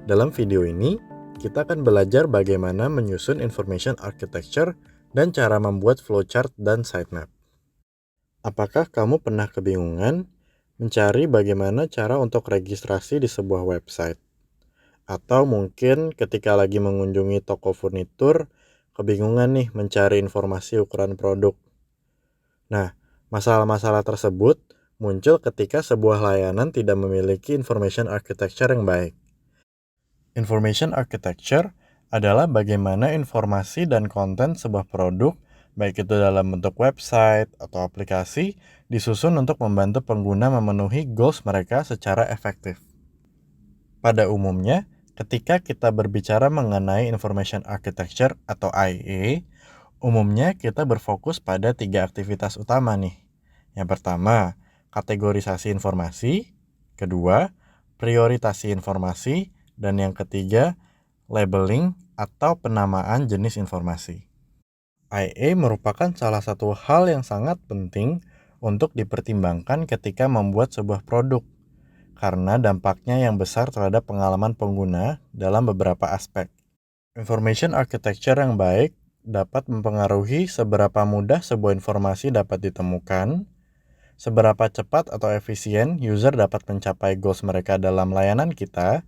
Dalam video ini, kita akan belajar bagaimana menyusun information architecture dan cara membuat flowchart dan sitemap. Apakah kamu pernah kebingungan mencari bagaimana cara untuk registrasi di sebuah website? Atau mungkin ketika lagi mengunjungi toko furnitur, kebingungan nih mencari informasi ukuran produk. Nah, masalah-masalah tersebut muncul ketika sebuah layanan tidak memiliki information architecture yang baik. Information architecture adalah bagaimana informasi dan konten sebuah produk, baik itu dalam bentuk website atau aplikasi, disusun untuk membantu pengguna memenuhi goals mereka secara efektif. Pada umumnya, ketika kita berbicara mengenai information architecture atau IA, umumnya kita berfokus pada 3 aktivitas utama nih. Yang pertama, kategorisasi informasi, kedua, prioritasi informasi, dan yang ketiga, labeling atau penamaan jenis informasi. IA merupakan salah satu hal yang sangat penting untuk dipertimbangkan ketika membuat sebuah produk, karena dampaknya yang besar terhadap pengalaman pengguna dalam beberapa aspek. Information architecture yang baik dapat mempengaruhi seberapa mudah sebuah informasi dapat ditemukan, seberapa cepat atau efisien user dapat mencapai goals mereka dalam layanan kita,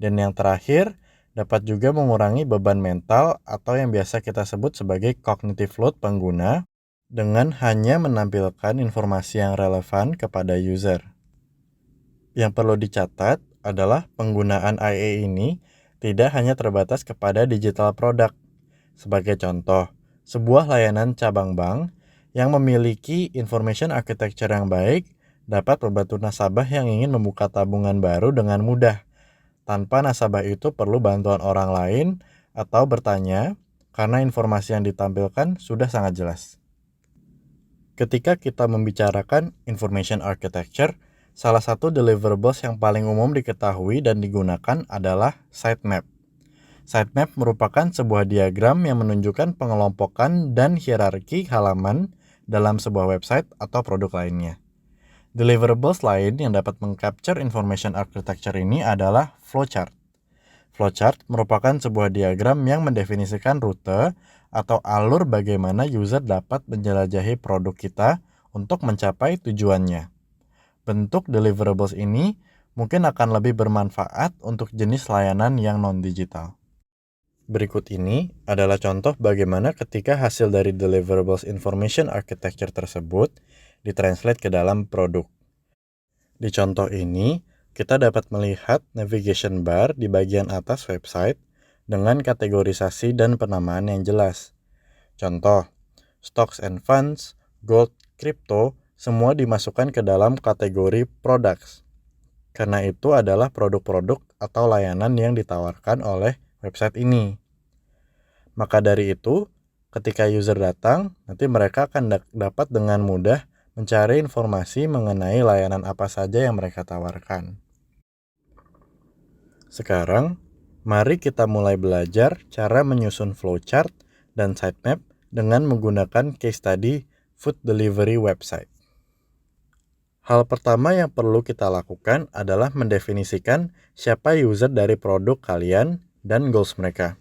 dan yang terakhir, dapat juga mengurangi beban mental atau yang biasa kita sebut sebagai cognitive load pengguna dengan hanya menampilkan informasi yang relevan kepada user. Yang perlu dicatat adalah penggunaan IA ini tidak hanya terbatas kepada digital product. Sebagai contoh, sebuah layanan cabang bank yang memiliki information architecture yang baik dapat membantu nasabah yang ingin membuka tabungan baru dengan mudah, tanpa nasabah itu perlu bantuan orang lain atau bertanya, karena informasi yang ditampilkan sudah sangat jelas. Ketika kita membicarakan information architecture, salah satu deliverables yang paling umum diketahui dan digunakan adalah sitemap. Sitemap merupakan sebuah diagram yang menunjukkan pengelompokan dan hierarki halaman dalam sebuah website atau produk lainnya. Deliverables lain yang dapat mengcapture information architecture ini adalah flowchart. Flowchart merupakan sebuah diagram yang mendefinisikan rute atau alur bagaimana user dapat menjelajahi produk kita untuk mencapai tujuannya. Bentuk deliverables ini mungkin akan lebih bermanfaat untuk jenis layanan yang non-digital. Berikut ini adalah contoh bagaimana ketika hasil dari deliverables information architecture tersebut ditranslate ke dalam produk. Di contoh ini, kita dapat melihat navigation bar di bagian atas website dengan kategorisasi dan penamaan yang jelas. Contoh, stocks and funds, gold, crypto, semua dimasukkan ke dalam kategori products. Karena itu adalah produk-produk atau layanan yang ditawarkan oleh website ini. Maka dari itu, ketika user datang, nanti mereka akan dapat dengan mudah mencari informasi mengenai layanan apa saja yang mereka tawarkan. Sekarang, mari kita mulai belajar cara menyusun flowchart dan sitemap dengan menggunakan case study food delivery website. Hal pertama yang perlu kita lakukan adalah mendefinisikan siapa user dari produk kalian dan goals mereka.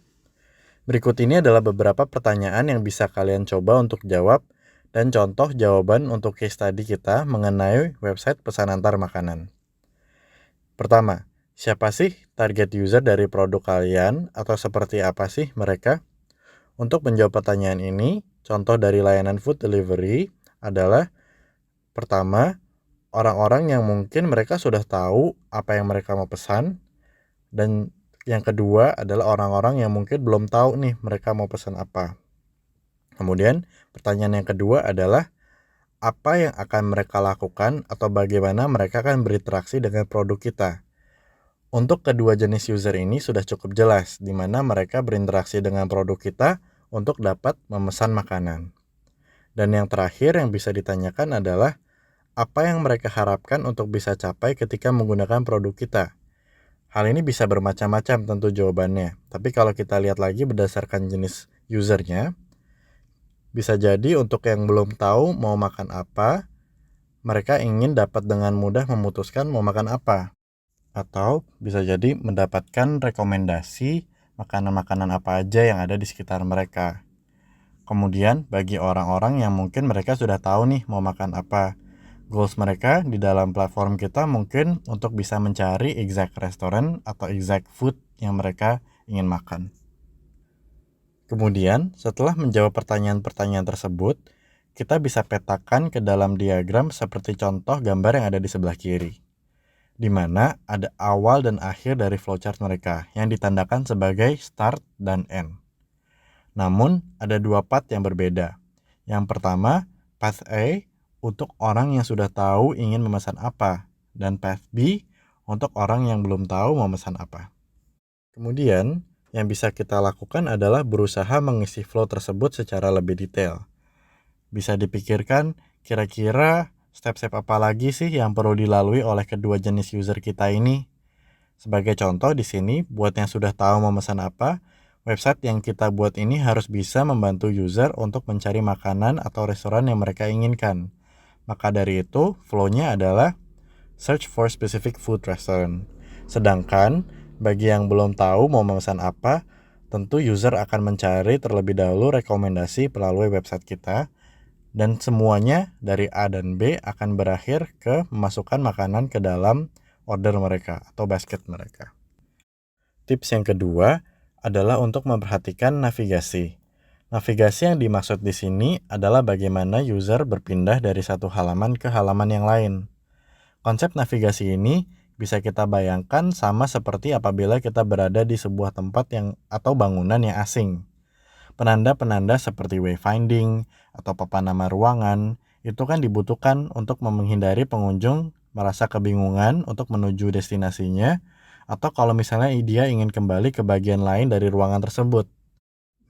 Berikut ini adalah beberapa pertanyaan yang bisa kalian coba untuk jawab dan contoh jawaban untuk case study kita mengenai website pesan antar makanan. Pertama, siapa sih target user dari produk kalian atau seperti apa sih mereka? Untuk menjawab pertanyaan ini, contoh dari layanan food delivery adalah pertama, orang-orang yang mungkin mereka sudah tahu apa yang mereka mau pesan, dan yang kedua adalah orang-orang yang mungkin belum tahu nih mereka mau pesan apa. Kemudian pertanyaan yang kedua adalah apa yang akan mereka lakukan atau bagaimana mereka akan berinteraksi dengan produk kita. Untuk kedua jenis user ini sudah cukup jelas di mana mereka berinteraksi dengan produk kita untuk dapat memesan makanan. Dan yang terakhir yang bisa ditanyakan adalah apa yang mereka harapkan untuk bisa capai ketika menggunakan produk kita. Hal ini bisa bermacam-macam tentu jawabannya, tapi kalau kita lihat lagi berdasarkan jenis usernya, bisa jadi untuk yang belum tahu mau makan apa, mereka ingin dapat dengan mudah memutuskan mau makan apa. atau bisa jadi mendapatkan rekomendasi makanan-makanan apa aja yang ada di sekitar mereka. Kemudian bagi orang-orang yang mungkin mereka sudah tahu nih mau makan apa, goals mereka di dalam platform kita mungkin untuk bisa mencari exact restoran atau exact food yang mereka ingin makan. Kemudian, setelah menjawab pertanyaan-pertanyaan tersebut, kita bisa petakan ke dalam diagram seperti contoh gambar yang ada di sebelah kiri, di mana ada awal dan akhir dari flowchart mereka yang ditandakan sebagai start dan end. Namun, ada dua path yang berbeda. Yang pertama, path A untuk orang yang sudah tahu ingin memesan apa, dan path B untuk orang yang belum tahu mau memesan apa. Kemudian, yang bisa kita lakukan adalah berusaha mengisi flow tersebut secara lebih detail. Bisa dipikirkan kira-kira step-step apa lagi sih yang perlu dilalui oleh kedua jenis user kita ini. Sebagai contoh di sini, buat yang sudah tahu memesan apa, website yang kita buat ini harus bisa membantu user untuk mencari makanan atau restoran yang mereka inginkan. Maka dari itu, flow-nya adalah search for specific food restaurant. Sedangkan bagi yang belum tahu mau memesan apa, tentu user akan mencari terlebih dahulu rekomendasi melalui website kita, dan semuanya dari A dan B akan berakhir ke memasukkan makanan ke dalam order mereka atau basket mereka. Tips yang kedua adalah untuk memperhatikan navigasi. Navigasi yang dimaksud di sini adalah bagaimana user berpindah dari satu halaman ke halaman yang lain. Konsep navigasi ini bisa kita bayangkan sama seperti apabila kita berada di sebuah tempat yang atau bangunan yang asing. Penanda-penanda seperti wayfinding atau papan nama ruangan itu kan dibutuhkan untuk menghindari pengunjung merasa kebingungan untuk menuju destinasinya, atau kalau misalnya dia ingin kembali ke bagian lain dari ruangan tersebut.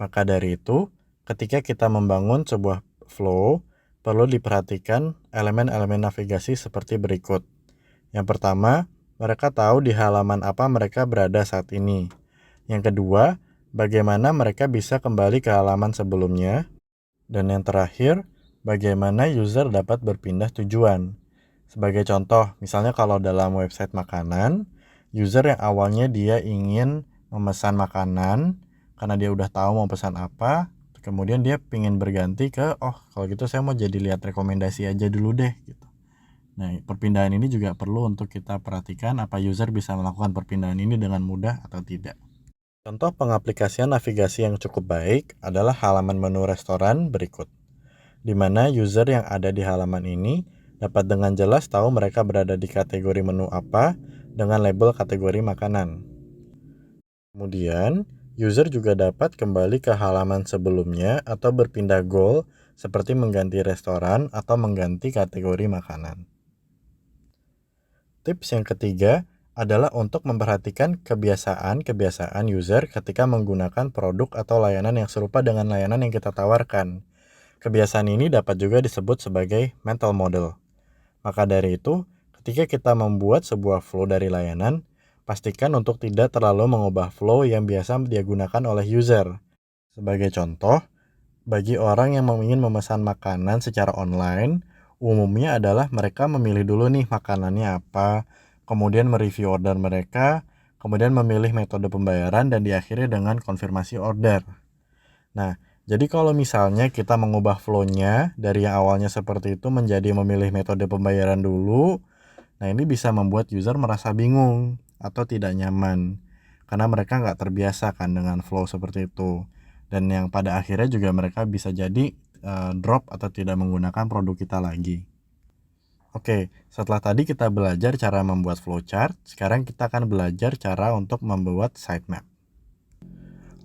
Maka dari itu, ketika kita membangun sebuah flow, perlu diperhatikan elemen-elemen navigasi seperti berikut. Yang pertama, mereka tahu di halaman apa mereka berada saat ini. Yang kedua, bagaimana mereka bisa kembali ke halaman sebelumnya. Dan yang terakhir, bagaimana user dapat berpindah tujuan. Sebagai contoh, misalnya kalau dalam website makanan, user yang awalnya dia ingin memesan makanan karena dia udah tahu mau pesan apa, kemudian dia ingin berganti ke, oh kalau gitu saya mau jadi lihat rekomendasi aja dulu deh gitu. Nah, perpindahan ini juga perlu untuk kita perhatikan apa user bisa melakukan perpindahan ini dengan mudah atau tidak. Contoh pengaplikasian navigasi yang cukup baik adalah halaman menu restoran berikut, di mana user yang ada di halaman ini dapat dengan jelas tahu mereka berada di kategori menu apa dengan label kategori makanan. Kemudian, user juga dapat kembali ke halaman sebelumnya atau berpindah goal seperti mengganti restoran atau mengganti kategori makanan. Tips yang ketiga adalah untuk memperhatikan kebiasaan-kebiasaan user ketika menggunakan produk atau layanan yang serupa dengan layanan yang kita tawarkan. Kebiasaan ini dapat juga disebut sebagai mental model. Maka dari itu, ketika kita membuat sebuah flow dari layanan, pastikan untuk tidak terlalu mengubah flow yang biasa digunakan oleh user. Sebagai contoh, bagi orang yang ingin memesan makanan secara online, umumnya adalah mereka memilih dulu nih makanannya apa, kemudian mereview order mereka, kemudian memilih metode pembayaran, dan diakhiri dengan konfirmasi order. Nah, jadi kalau misalnya kita mengubah flow-nya dari yang awalnya seperti itu menjadi memilih metode pembayaran dulu, nah ini bisa membuat user merasa bingung atau tidak nyaman karena mereka nggak terbiasa kan dengan flow seperti itu. Dan yang pada akhirnya juga mereka bisa jadi drop atau tidak menggunakan produk kita lagi. Oke, setelah tadi kita belajar cara membuat flowchart, sekarang kita akan belajar cara untuk membuat sitemap.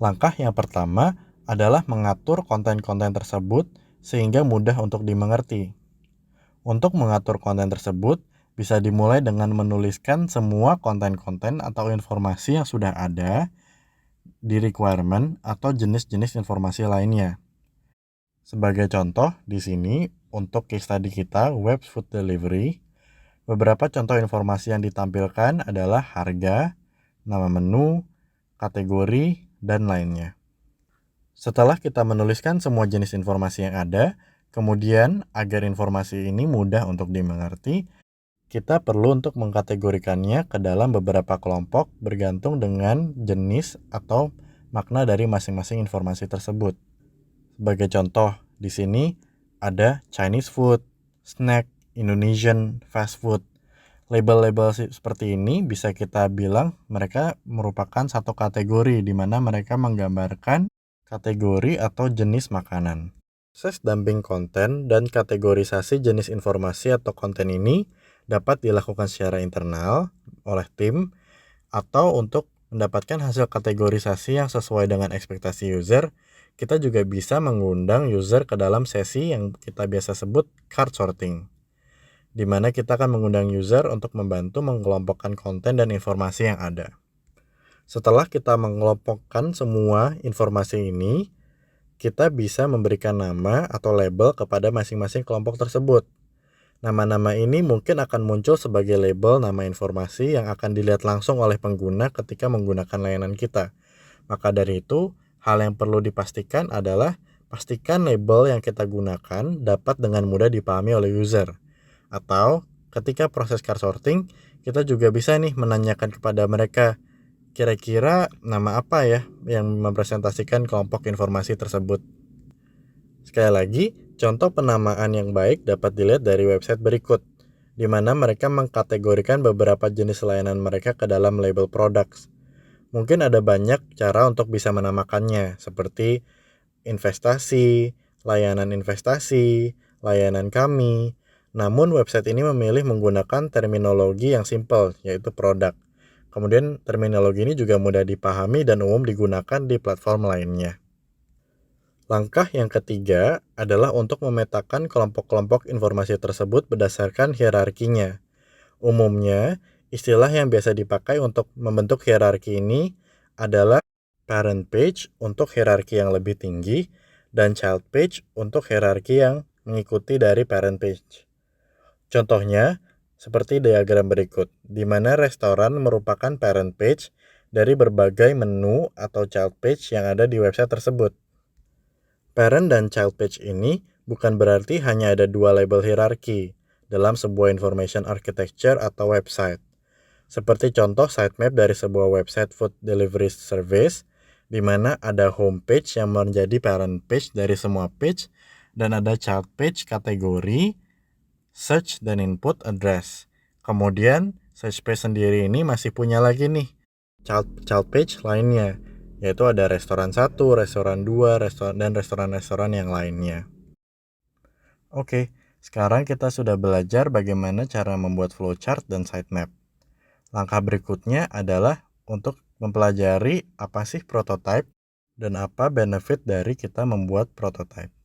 Langkah yang pertama adalah mengatur konten-konten tersebut sehingga mudah untuk dimengerti. Untuk mengatur konten tersebut, bisa dimulai dengan menuliskan semua konten-konten atau informasi yang sudah ada di requirement atau jenis-jenis informasi lainnya. Sebagai contoh, di sini untuk case study kita web food delivery, beberapa contoh informasi yang ditampilkan adalah harga, nama menu, kategori, dan lainnya. Setelah kita menuliskan semua jenis informasi yang ada, kemudian agar informasi ini mudah untuk dimengerti, Kita perlu untuk mengkategorikannya ke dalam beberapa kelompok bergantung dengan jenis atau makna dari masing-masing informasi tersebut. Sebagai contoh, di sini ada Chinese food, snack, Indonesian fast food. Label-label seperti ini bisa kita bilang mereka merupakan satu kategori di mana mereka menggambarkan kategori atau jenis makanan. Proses dumping konten dan kategorisasi jenis informasi atau konten ini dapat dilakukan secara internal oleh tim atau untuk mendapatkan hasil kategorisasi yang sesuai dengan ekspektasi user, kita juga bisa mengundang user ke dalam sesi yang kita biasa sebut cart sorting, di mana kita akan mengundang user untuk membantu mengelompokkan konten dan informasi yang ada. Setelah kita mengelompokkan semua informasi ini, kita bisa memberikan nama atau label kepada masing-masing kelompok tersebut. Nama-nama ini mungkin akan muncul sebagai label nama informasi yang akan dilihat langsung oleh pengguna ketika menggunakan layanan kita. Maka dari itu, hal yang perlu dipastikan adalah pastikan label yang kita gunakan dapat dengan mudah dipahami oleh user. Atau ketika proses cart sorting, kita juga bisa nih menanyakan kepada mereka, kira-kira nama apa ya yang merepresentasikan kelompok informasi tersebut. Sekali lagi, contoh penamaan yang baik dapat dilihat dari website berikut, di mana mereka mengkategorikan beberapa jenis layanan mereka ke dalam label products. Mungkin ada banyak cara untuk bisa menamakannya, seperti investasi, layanan kami. Namun website ini memilih menggunakan terminologi yang simple, yaitu produk. Kemudian terminologi ini juga mudah dipahami dan umum digunakan di platform lainnya. Langkah yang ketiga adalah untuk memetakan kelompok-kelompok informasi tersebut berdasarkan hierarkinya. Umumnya, istilah yang biasa dipakai untuk membentuk hierarki ini adalah parent page untuk hierarki yang lebih tinggi dan child page untuk hierarki yang mengikuti dari parent page. Contohnya, seperti diagram berikut, di mana restoran merupakan parent page dari berbagai menu atau child page yang ada di website tersebut. Parent dan child page ini bukan berarti hanya ada dua label hierarki dalam sebuah information architecture atau website. Seperti contoh sitemap dari sebuah website food delivery service, di mana ada home page yang menjadi parent page dari semua page, dan ada child page kategori, search dan input address. Kemudian search page sendiri ini masih punya lagi nih child page lainnya, yaitu ada restoran 1, restoran 2, dan restoran-restoran yang lainnya. Oke, sekarang kita sudah belajar bagaimana cara membuat flowchart dan sitemap. Langkah berikutnya adalah untuk mempelajari apa sih prototype dan apa benefit dari kita membuat prototype.